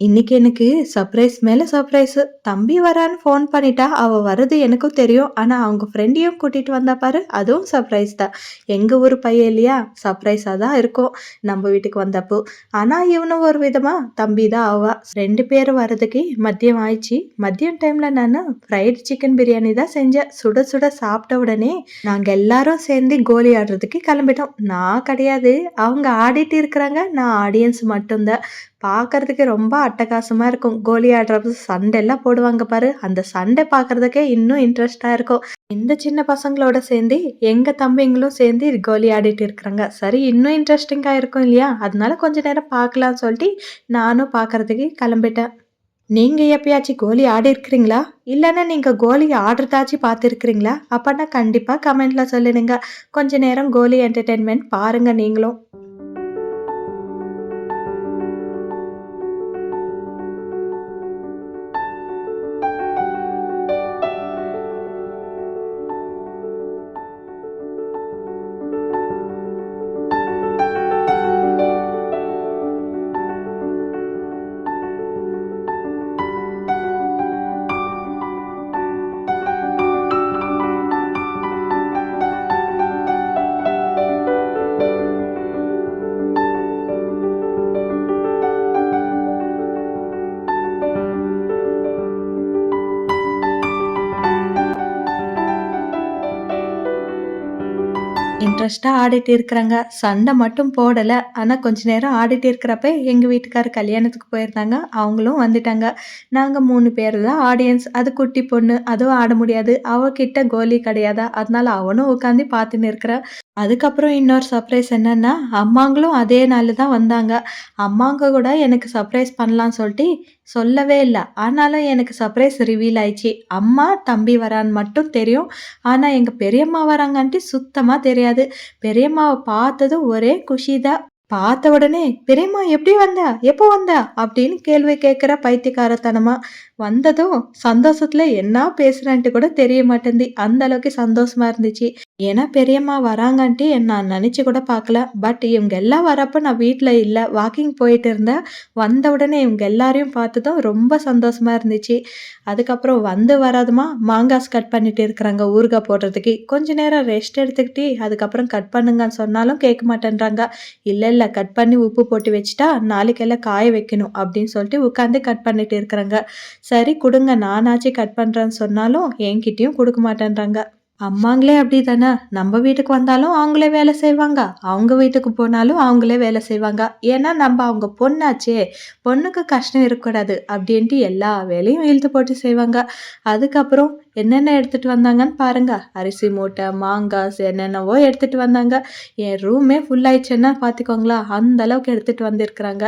இன்னைக்கு எனக்கு சர்ப்ரைஸ் மேல சர்ப்ரைஸு. தம்பி வரான்னு ஃபோன் பண்ணிட்டா, அவ வர்றது எனக்கும் தெரியும். ஆனா, அவங்க ஃப்ரெண்டையும் கூட்டிட்டு வந்தா பாரு, அதுவும் சர்ப்ரைஸ் தான். எங்க ஊர் பையன் இல்லையா? சர்ப்ரைஸா தான் இருக்கும், நம்ம வீட்டுக்கு வந்தப்போ. ஆனா, இவனும் ஒரு விதமா தம்பி தான் அவ. 2 பேரும் வர்றதுக்கு மதியம் ஆயிடுச்சு. மதியம் டைம்ல நானு ஃப்ரைட் சிக்கன் பிரியாணி தான் செஞ்சேன். சுட சுட சாப்பிட்ட உடனே, நாங்க எல்லாரும் சேர்ந்து கோலி ஆடுறதுக்கு கிளம்பிட்டோம். நான் கிடையாது, அவங்க ஆடிட்டு இருக்கிறாங்க. நான் ஆடியன்ஸ் மட்டும் தான். பார்க்கறதுக்கு ரொம்ப அட்டகாசமா இருக்கும். கோலி ஆடுறப்ப சண்டைலாம் போடுவாங்க பாரு, அந்த சண்டை பார்க்கறதுக்கே இன்னும் இன்ட்ரெஸ்ட்டா இருக்கும். இந்த சின்ன பசங்களோட சேர்ந்து எங்க தம்பிங்களும் சேர்ந்து கோலி ஆடிட்டு இருக்கிறாங்க. சரி இன்னும் இன்ட்ரெஸ்டிங்கா இருக்கும் இல்லையா? அதனால கொஞ்ச நேரம் பார்க்கலாம்னு சொல்லிட்டு நானும் பார்க்கறதுக்கு கிளம்பிட்டேன். நீங்க எப்பயாச்சும் கோலி ஆடியிருக்கிறீங்களா? இல்லன்னா நீங்க கோலி ஆடுறதாச்சும் பார்த்துருக்கிறீங்களா? அப்பன்னா கண்டிப்பா கமெண்ட்ல சொல்லிடுங்க. கொஞ்ச நேரம் கோலி என்டர்டெயின்மென்ட் பாருங்க நீங்களும். இன்ட்ரெஸ்ட்டா ஆடிட்டு இருக்கிறாங்க. சண்டை மட்டும் போடல. ஆனா கொஞ்ச நேரம் ஆடிட்டு இருக்கிறப்ப எங்க வீட்டுக்காரர் கல்யாணத்துக்கு போயிருந்தாங்க. அவங்களும் வந்துட்டாங்க. நாங்க 3 பேரு தான் ஆடியன்ஸ். அது குட்டி பொண்ணு. அதுவும் ஆட முடியாது. அவ கிட்ட கோலி கிடையாதா, அதனால அவனும் உட்காந்து பார்த்துன்னு இருக்கிறா. அதுக்கப்புறம் இன்னொரு சர்ப்ரைஸ் என்னன்னா, அம்மாங்களும் அதே நாளு தான் வந்தாங்க. அம்மாங்க கூட எனக்கு சர்ப்ரைஸ் பண்ணலான்னு சொல்லிட்டு சொல்லவே இல்ல. ஆனாலும் எனக்கு சர்ப்ரைஸ் ரிவீல் ஆயிடுச்சு. அம்மா, தம்பி வரான்னு மட்டும் தெரியும். ஆனா எங்க பெரியம்மா வராங்கன்ட்டு சுத்தமா தெரியாது. பெரியம்மாவ பார்த்ததும் ஒரே குஷி தான். பார்த்த உடனே, "பெரியம்மா எப்படி வந்த? எப்போ வந்த?" அப்படின்னு கேள்வி கேட்கிறா பைத்தியக்காரத்தனமா. வந்ததும் சந்தோஷத்துல என்ன பேசுறேன்ட்டு கூட தெரிய மாட்டேன்து. அந்த அளவுக்கு சந்தோஷமா இருந்துச்சு. ஏன்னா பெரியம்மா வராங்கன்ட்டு நான் நினைச்சு கூட பார்க்கல. பட் இவங்க எல்லாம் வரப்ப நான் வீட்ல இல்ல. வாக்கிங் போயிட்டு இருந்தேன். வந்த உடனே இவங்க எல்லாரையும் பார்த்ததும் ரொம்ப சந்தோஷமா இருந்துச்சு. அதுக்கப்புறம் வந்து வராதமா மாங்காஸ் கட் பண்ணிட்டு இருக்கிறாங்க ஊறுகாய் போடுறதுக்கு. கொஞ்ச நேரம் ரெஸ்ட் எடுத்துக்கிட்டு அதுக்கப்புறம் கட் பண்ணுங்கன்னு சொன்னாலும் கேட்க மாட்டேன்றாங்க. இல்ல கட் பண்ணி உப்பு போட்டு வச்சுட்டா நாளைக்கெல்லாம் காய வைக்கணும் அப்படின்னு சொல்லிட்டு உட்காந்து கட் பண்ணிட்டு இருக்கிறாங்க. சரி குடுங்க நானாச்சும் கட் பண்றேன்னு சொன்னாலும் என்கிட்டயும் குடுக்க மாட்டேன்றாங்க. அம்மாங்களே அப்படிதானே. நம்ம வீட்டுக்கு வந்தாலும் அவங்களே வேலை செய்வாங்க. அவங்க வீட்டுக்கு போனாலும் அவங்களே வேலை செய்வாங்க. ஏன்னா நம்ம அவங்க பொண்ணாச்சே. பொண்ணுக்கு கஷ்டம் இருக்கக்கூடாது அப்படின்ட்டு எல்லா வேலையும் இழுத்து போட்டு செய்வாங்க. அதுக்கப்புறம் என்னென்ன எடுத்துட்டு வந்தாங்கன்னு பாருங்க. அரிசி மூட்டை, மாங்காஸ் என்னென்னவோ எடுத்துட்டு வந்தாங்க. என் ரூமே ஃபுல் ஆயிடுச்சுன்னா பார்த்துக்கோங்களேன். அந்த அளவுக்கு எடுத்துட்டு வந்திருக்கிறாங்க.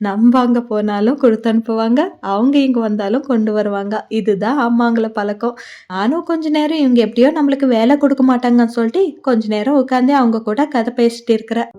நம்ம அங்க போனாலும் குடுத்து அனுப்புவாங்க. அவங்க இங்க வந்தாலும் கொண்டு வருவாங்க. இதுதான் அம்மாங்கள பழக்கம். நானும் கொஞ்ச நேரம் இவங்க எப்படியோ நம்மளுக்கு வேலை குடுக்க மாட்டாங்கன்னு சொல்லிட்டு, கொஞ்ச நேரம் உட்காந்து அவங்க கூட கதை பேசிட்டு இருக்கிறேன்.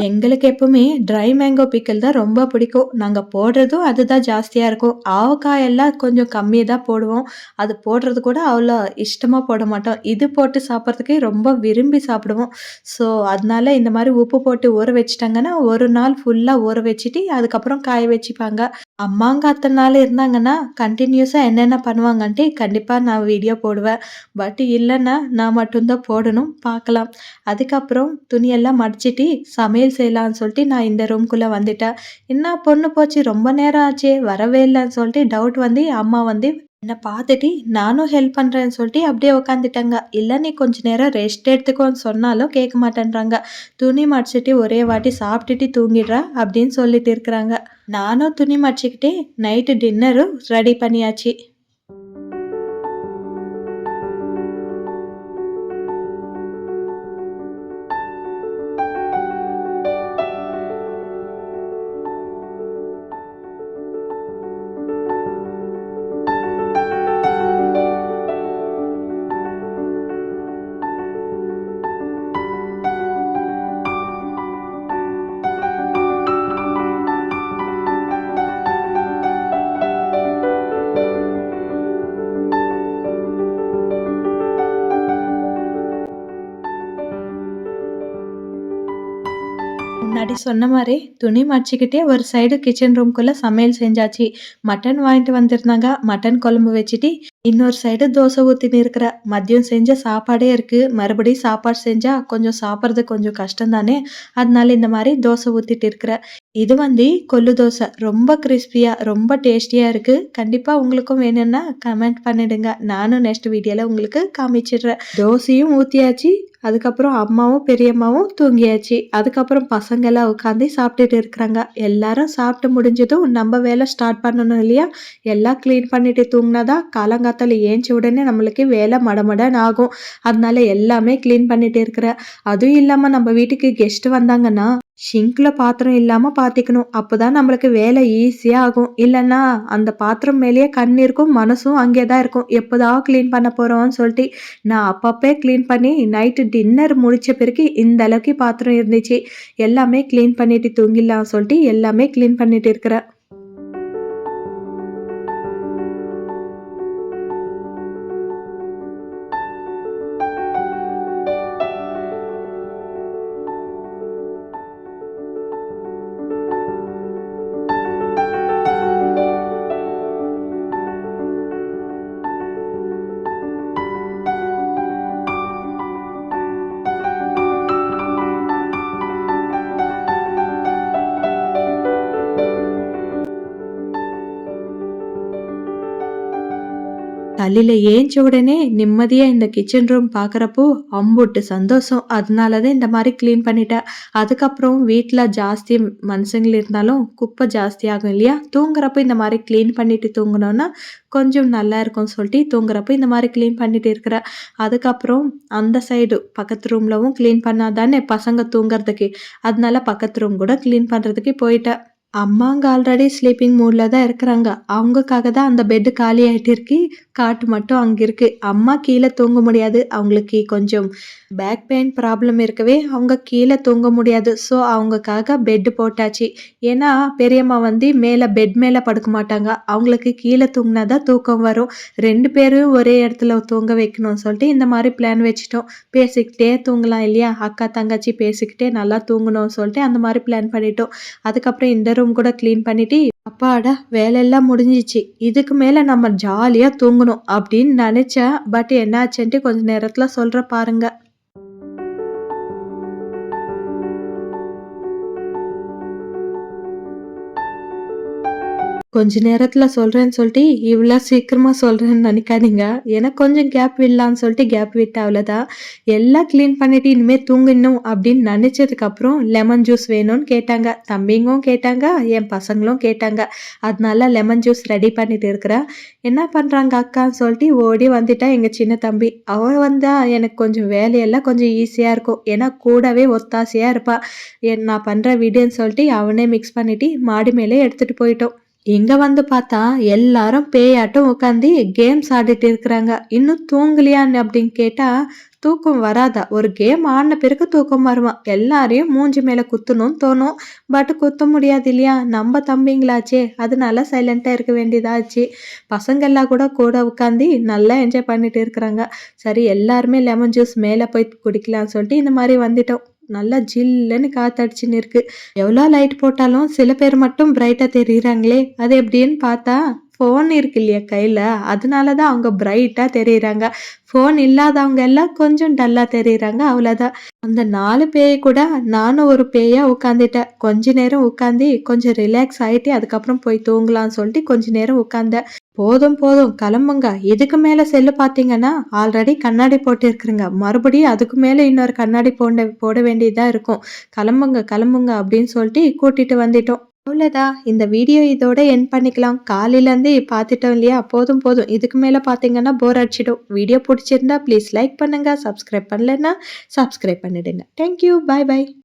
எங்களுக்கு எப்பவுமே ட்ரை மேங்கோ பிக்கிள் தான் ரொம்ப பிடிக்கும். நாங்க போடுறதும் அதுதான் ஜாஸ்தியா இருக்கும். ஆவக்காய் எல்லாம் கொஞ்சம் கம்மி தான் போடுவோம். அது போடுறது கூட அவ்வளோ இஷ்டமா போட மாட்டோம். இது போட்டு சாப்பிட்றதுக்கே ரொம்ப விரும்பி சாப்பிடுவோம். ஸோ, அதனால இந்த மாரி உப்பு போட்டு ஊற வச்சுட்டாங்கன்னா, ஒரு நாள் ஃபுல்லா ஊற வச்சுட்டு, அதுக்கப்புறம் காய வச்சுப்பாங்க. அம்மாங்க அத்தன நாள் இருந்தாங்கன்னா, கன்டினியூஸா என்னென்ன பண்ணுவாங்கன்ட்டு கண்டிப்பா நான் வீடியோ போடுவேன். பட் இல்லன்னா, நான் மட்டும் தான் போடணும். பார்க்கலாம். அதுக்கப்புறம் துணியெல்லாம் மடிச்சிட்டு, சமையல் சமையல் செய்யலான்னு சொல்லிட்டு நான் இந்த ரூம்குள்ள வந்துட்டேன். "என்ன பொண்ணு போச்சு ரொம்ப நேரம் ஆச்சே வரவே இல்லன்னு" சொல்லிட்டு டவுட் வந்து அம்மா வந்து என்ன பார்த்துட்டு நானும் ஹெல்ப் பண்றேன்னு சொல்லிட்டு அப்படியே உட்காந்துட்டேங்க. "இல்ல நீ கொஞ்ச நேரம் ரெஸ்ட் எடுத்துக்கோன்னு" சொன்னாலும் கேட்க மாட்டேன்றாங்க. "துணி மடிச்சிட்டு ஒரே வாட்டி சாப்பிட்டுட்டு தூங்கிடுறா" அப்படின்னு சொல்லிட்டு இருக்கிறாங்க. நானும் துணி மடிச்சுக்கிட்டே நைட்டு டின்னரும் ரெடி பண்ணியாச்சு. முன்னாடி சொன்ன மாரி துணி மடிச்சுக்கிட்டே ஒரு சைடு கிச்சன் ரூம்குள்ள சமையல் செஞ்சாச்சு. மட்டன் வாங்கிட்டு வந்திருந்தாங்க. மட்டன் குழம்பு வச்சுட்டு, இன்னொரு சைடு தோசை ஊத்தின்னு இருக்கிறேன். மதியம் செஞ்ச சாப்பாடே இருக்கு. மறுபடியும் சாப்பாடு செஞ்சா கொஞ்சம் சாப்பிடுறது கொஞ்சம் கஷ்டம் தானே! அதனால இந்த மாரி தோசை ஊத்திட்டு இருக்கிறேன். இது வந்து கொள்ளு தோசை. ரொம்ப கிரிஸ்பியா, ரொம்ப டேஸ்டியா இருக்கு. கண்டிப்பா உங்களுக்கும் வேணும்னா கமெண்ட் பண்ணிடுங்க. நானும் நெக்ஸ்ட் வீடியோல உங்களுக்கு காமிச்சிடுறேன். தோசையும் ஊத்தியாச்சு. அதுக்கப்புறம் அம்மாவும், பெரியம்மாவும் தூங்கியாச்சு. அதுக்கப்புறம் பசங்கலாம் உட்காந்து சாப்பிட்டுட்டு இருக்கிறாங்க. எல்லாரும் சாப்பிட்டு முடிஞ்சதும் நம்ம வேலை ஸ்டார்ட் பண்ணணும் இல்லையா? எல்லாம் கிளீன் பண்ணிட்டு தூங்குனா தான் காலங்காத்தால ஏஞ்ச உடனே நம்மளுக்கு வேலை மடமடன்னு ஆகும். அதனால எல்லாமே கிளீன் பண்ணிட்டு இருக்கிறேன். அதுவும் இல்லாம நம்ம வீட்டுக்கு கெஸ்ட் வந்தாங்கன்னா, ஷிங்க்ல பாத்திரம் இல்லாம பாத்துக்கணும். அப்பதான் நம்மளுக்கு வேலை ஈஸியா ஆகும். இல்லன்னா அந்த பாத்திரம் மேலேயே கண் இருக்கும், மனசும் அங்கே தான் இருக்கும். எப்போதான் கிளீன் பண்ண போறோம்னு சொல்லிட்டு நான் அப்பப்பே கிளீன் பண்ணி நைட்டு டின்னர் முடிச்ச பிறகு இந்த அளவுக்கு பாத்திரம் இருந்துச்சு. எல்லாமே கிளீன் பண்ணிட்டு தூங்கிடலாம் சொல்லிட்டு எல்லாமே கிளீன் பண்ணிட்டு இருக்கிறேன். காலையில ஏஞ்ச உடனே நிம்மதியா இந்த கிச்சன் ரூம் பார்க்குறப்போ அம்புட்டு சந்தோஷம். அதனால தான் இந்த மாரி கிளீன் பண்ணிட்டேன். அதுக்கப்புறம் வீட்ல ஜாஸ்தி மனுஷங்கள் இருந்தாலும் குப்பை ஜாஸ்தியாகும் இல்லையா? தூங்குறப்போ இந்த மாரி கிளீன் பண்ணிட்டு தூங்குனோம்னா கொஞ்சம் நல்லா இருக்கும்னு சொல்லிட்டு தூங்குறப்போ இந்த மாரி கிளீன் பண்ணிட்டு இருக்கிறேன். அதுக்கப்புறம் அந்த சைடு பக்கத்து ரூம்லவும் கிளீன் பண்ணா தானே பசங்க தூங்குறதுக்கு. அதனால பக்கத்து ரூம் கூட கிளீன் பண்றதுக்கு போயிட்டேன். அம்மா அங்க ஆல்ரெடி ஸ்லீப்பிங் மூட்ல தான் இருக்கிறாங்க. அவங்களுக்காக தான் அந்த பெட் காலி ஆயிட்டு இருக்கு. காட் மட்டும் அங்க இருக்கு. அம்மா கீழ தூங்க முடியாது. அவங்களுக்கு கொஞ்சம் பேக் பெயின் ப்ராப்ளம் இருக்கவே அவங்க கீழ தூங்க முடியாது. ஸோ அவங்களுக்காக பெட் போட்டாச்சு. ஏன்னா பெரியம்மா வந்து மேல பெட் மேல படுக்க மாட்டாங்க. அவங்களுக்கு கீழ தூங்குனா தான் தூக்கம் வரும். 2 பேரும் ஒரே இடத்துல தூங்க வைக்கணும்னு சொல்லிட்டு இந்த மாரி பிளான் வச்சுட்டோம். பேசிக்கிட்டே தூங்கலாம் இல்லையா? அக்கா, தங்கச்சி பேசிக்கிட்டே நல்லா தூங்கணும்னு சொல்லிட்டு அந்த மாரி பிளான் பண்ணிட்டோம். அதுக்கப்புறம் இந்த ரூம் கூட கிளீன் பண்ணிட்டு, அப்பாடா! வேலையெல்லாம் முடிஞ்சிச்சு. இதுக்கு மேல நம்ம ஜாலியா தூங்கணும் அப்படின்னு நெனச்சேன். பட் என்னாச்சுன்ட்டு கொஞ்ச நேரத்துல சொல்றேன் பாருங்க. கொஞ்ச நேரத்துல சொல்றேன்னு சொல்லிட்டு, இவ்ளோ சீக்கிரமா சொல்றேன்னு நெனைக்காதீங்க. எனக்கு கொஞ்சம் கேப் விடலான்னு சொல்லிட்டு கேப் விட்டேன் அவ்வளோதான். எல்லாம் கிளீன் பண்ணிட்டு இனிமே தூங்கிடணும் அப்படின்னு நெனைச்சதுக்கப்புறம் லெமன் ஜூஸ் வேணும்னு கேட்டாங்க. தம்பிங்களும் கேட்டாங்க, என் பசங்களும் கேட்டாங்க. அதனால லெமன் ஜூஸ் ரெடி பண்ணிட்டு இருக்கிறேன். என்ன பண்றாங்க அக்கான்னு சொல்லிட்டு ஓடி வந்துட்டா எங்க சின்ன தம்பி. அவ வந்தா எனக்கு கொஞ்சம் வேலையெல்லாம் கொஞ்சம் ஈஸியா இருக்கும். ஏன்னா கூடவே ஒத்தாசையா இருப்பா. நான் பண்ற விடுன்னு சொல்லிட்டு அவனே மிக்ஸ் பண்ணிட்டு மாடி மேலே எடுத்துட்டு போயிட்டோம். இங்க வந்து பார்த்தா, எல்லாரும் பேயாட்டம் உட்காந்து கேம்ஸ் ஆடிட்டு இருக்கிறாங்க. "இன்னும் தூங்கலையான்னு?" அப்படின்னு கேட்டா, தூக்கம் வராதா? ஒரு கேம் ஆடுன பிறகு தூக்கம் வருமாம். எல்லாரையும் மூஞ்சி மேல குத்தணும்னு தோணும். பட் குத்த முடியாது இல்லையா? நம்ம தம்பிங்களாச்சே! அதனால சைலண்ட்டா இருக்க வேண்டியதாச்சு. பசங்கெல்லாம் கூட கூட உட்காந்து நல்லா என்ஜாய் பண்ணிட்டு இருக்கிறாங்க. சரி எல்லாருமே லெமன் ஜூஸ் மேல போய் குடிக்கலாம்னு சொல்லிட்டு இந்த மாரி வந்துட்டோம். நல்லா ஜில்லுன்னு காத்தடிச்சுன்னு இருக்கு. எவ்வளோ லைட் போட்டாலும் சில பேர் மட்டும் பிரைட்டா தெரியுறாங்களே! அது எப்படின்னு பார்த்தா, ஃபோன் இருக்கு இல்லையா கையில, அதனால தான் அவங்க பிரைட்டா தெரியிறாங்க. ஃபோன் இல்லாதவங்க எல்லாம் கொஞ்சம் டல்லா தெரியிறாங்க அவ்வளோதான். அந்த 4 பேய் கூட நானும் ஒரு பேயா உட்காந்துட்டேன். கொஞ்ச நேரம் உட்காந்து கொஞ்சம் ரிலாக்ஸ் ஆயிட்டு அதுக்கப்புறம் போய் தூங்கலாம்னு சொல்லிட்டு கொஞ்ச நேரம் உட்காந்தேன். போதும் போதும் கிளம்புங்க. இதுக்கு மேல செல்லு பார்த்தீங்கன்னா, ஆல்ரெடி கண்ணாடி போட்டிருக்கிறேங்க. மறுபடியும் அதுக்கு மேல இன்னொரு கண்ணாடி போட வேண்டியதா இருக்கும். கிளம்புங்க கிளம்புங்க அப்படின்னு சொல்லிட்டு கூட்டிட்டு வந்துட்டோம். அவ்வளோதான். இந்த வீடியோ இதோட எண்ட் பண்ணிக்கலாம். காலையிலேருந்து பார்த்துட்டோம் இல்லையா? போதும் போதும். இதுக்கு மேல பார்த்தீங்கன்னா போர் அடிச்சிடும். வீடியோ புடிச்சிருந்தா ப்ளீஸ் லைக் பண்ணுங்க. சப்ஸ்கிரைப் பண்ணலன்னா சப்ஸ்கிரைப் பண்ணிடுங்க. Thank you. Bye bye.